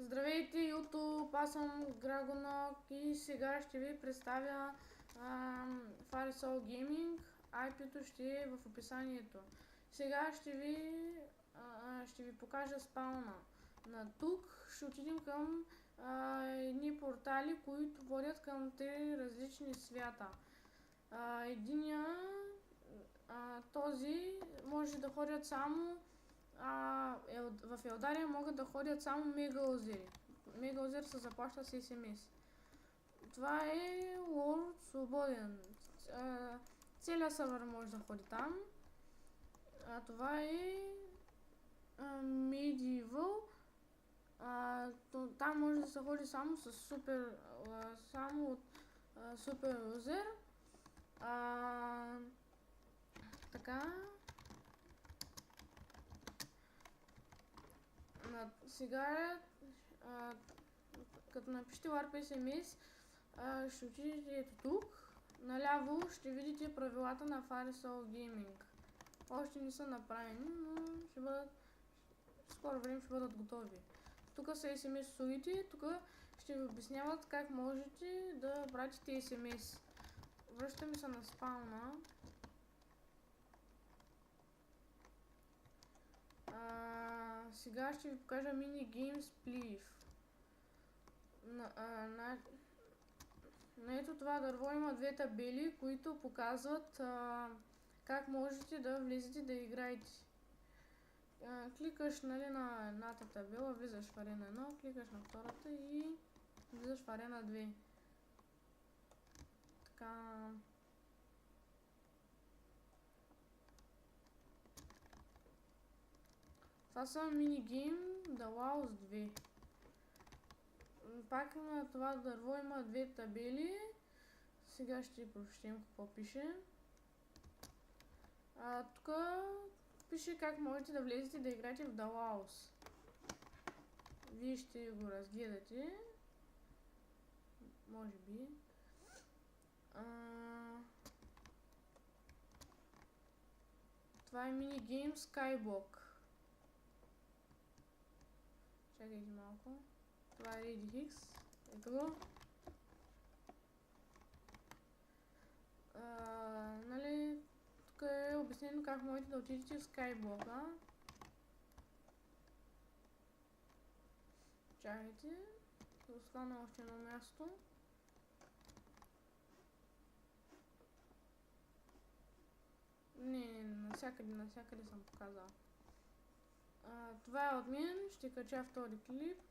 Здравейте, YouTube! Аз съм Грагонок и сега ще ви представя Farisol Gaming. IP-то ще е в описанието. Сега ще ви покажа спауна. На тук ще отидем към едни портали, които водят към три различни свята. Този може да ходят само в Елдария могат да ходят само мегаозери. Мегаозер се заплаща с SMS. Това е World свободен. Целият сървър може да ходи там. Това е Medieval. Там може да се ходи само с само от супер озер. Така. Сега, като напишете WARP SMS, ще отидете ето тук. Наляво ще видите правилата на Farisol Gaming. Още не са направени, но в скоро време ще бъдат готови. Тук са SMS услугите, тук ще ви обясняват как можете да пратите SMS. Връщаме се на спауна. Сега ще ви покажа Mini Games Please. На ето това дърво има две табели, които показват как можете да влезете да играете. Кликаш на едната табела, влизаш в арена 1, кликаш на втората и влизаш в арена 2. Така. Това са минигейм The Laos 2. Пак на това дърво има две табели. Сега ще прочетем какво пише. Тук пише как можете да влезете да играете в The Laos. Вие ще го разгледате. Може би. Това е минигейм Skyblock. Чакайте малко. Това е Ready Hicks. Ето го. Нали, тук е обяснено как можете да отидете в Skyblock. Чакайте. Остана още едно място. Не, навсякъде съм показал. Това е от мен. Ще кача втори клип.